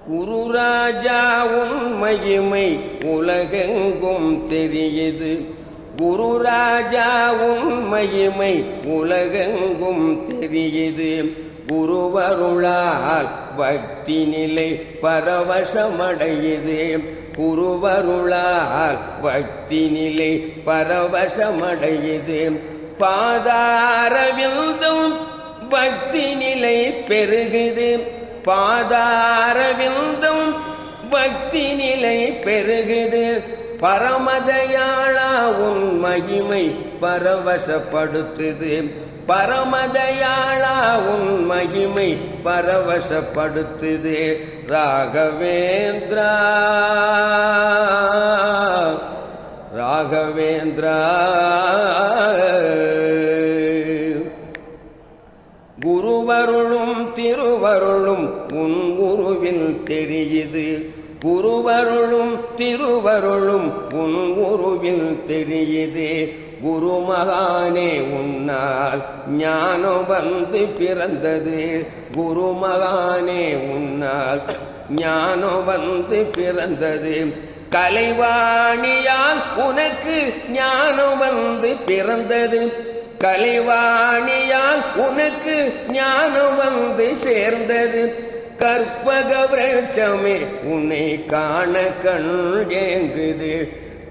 குருராஜா உன் மகிமை உலகெங்கும் தெரியுது. குருராஜா உன் மகிமை உலகெங்கும் தெரியுது. குருவருளால் பக்தி நிலை பரவசமடையுது. குருவருளால் பக்தி நிலை பரவசமடையுது. பாதாரவிந்தும் பக்தி நிலை பெருகுது. பாதாரவிந்தும் பக்தி நிலை பெருகுது. பரமதயாளா உன் மகிமை பரவசப்படுத்துது. பரமதயாளா உன் மகிமை பரவசப்படுத்துது. ராகவேந்திரா ராகவேந்திரா குருவருளும் திருவருளும் உன் குருவில் தெரியுது. குருவருளும் திருவருளும் உன் குருவில் தெரியுது. குருமகானே உன்னால் ஞானம் வந்து பிறந்தது. குருமகானே உன்னால் ஞானம் வந்து பிறந்தது. கலைவாணியால் உனக்கு ஞானம் வந்து பிறந்தது. கலைவாணியால் உனக்கு ஞானம் வந்து சேர்ந்தது. கற்பக விருட்சமே உன்னை காண கண் ஏங்குது.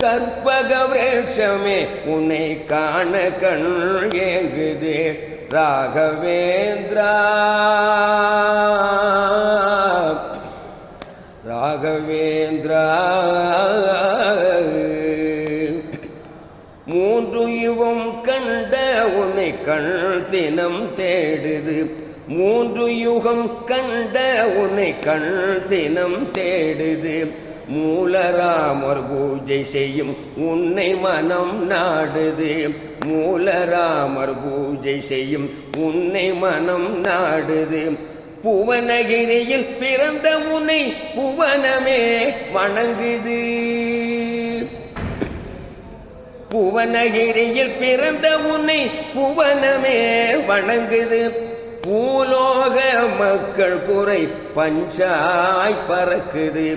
கற்பக விருட்சமே உன்னை காண கண் ஏங்குது. ராகவேந்திரா ராகவேந்திரா மூன்று யுகம் கண்ட உன்னை கண் தினம் தேடுது. மூன்று யுகம் கண்ட உன்னை கண் தினம் தேடுது. மூலராமர் பூஜை செய்யும் உன்னை மனம் நாடுது. மூலராமர் பூஜை செய்யும் உன்னை மனம் நாடுது. புவனகிரியில் பிறந்த உன்னை புவனமே வணங்குது. புவனகிரியில் பிறந்த உன்னை புவனமே வணங்குது. பூலோக மக்கள் குறை பஞ்சாய் பறக்குது.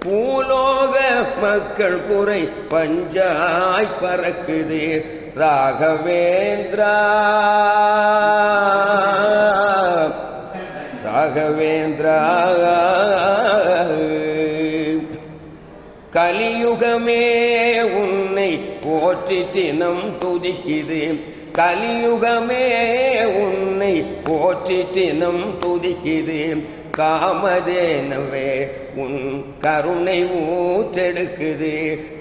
பூலோக மக்கள் குறை பஞ்சாய் பறக்குது. ராகவேந்திரா ராகவேந்திரா கலியுகமே உன்னை போற்றி தினம் துதிக்குது. கலியுகமே உன்னை போற்றி தினம் துதிக்குது. காமதேனுவே உன் கருணை ஊற்றெடுக்குது.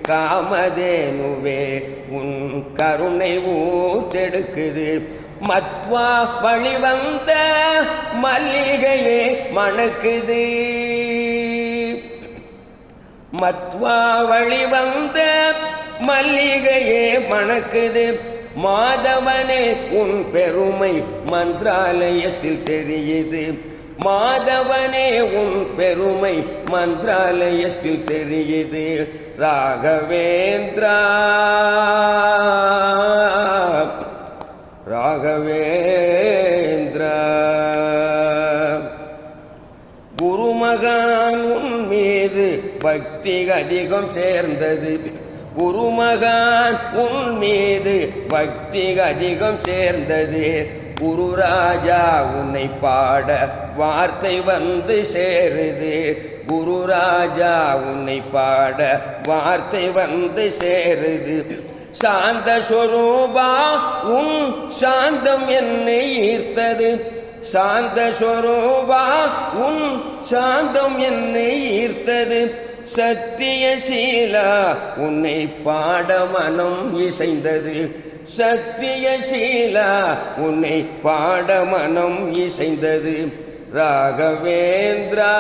காமதேனுவே உன் கருணை ஊற்றெடுக்குது. மத்வா வழிவந்த மல்லிகையே மணக்குது. மத்வா வழிவந்த மல்லிகையே மணக்குது. மாதவனே உன் பெருமை மந்திராலயத்தில் தெரியுது. மாதவனே உன் பெருமை மந்திராலயத்தில் தெரியுது. ராகவேந்திரா ராகவேந்திரா குருமகான் உன் மீது பக்தி அதிகம் சேர்ந்தது. குருமகான் உன் மீது பக்தி அதிகம் சேர்ந்தது. குருராஜா உன்னை பாட வார்த்தை வந்து சேருது. குருராஜா உன்னை பாட வார்த்தை வந்து சேருது. சாந்த ஸ்வரூபா உன் சாந்தம் என்னை ஈர்த்தது. சாந்த ஸ்வரூபா உன் சாந்தம் என்னை ஈர்த்தது. சத்தியசீலா உன்னை பாட மனம் இசைந்தது. சத்தியசீலா உன்னை பாட மனம் இசைந்தது. ராகவேந்திரா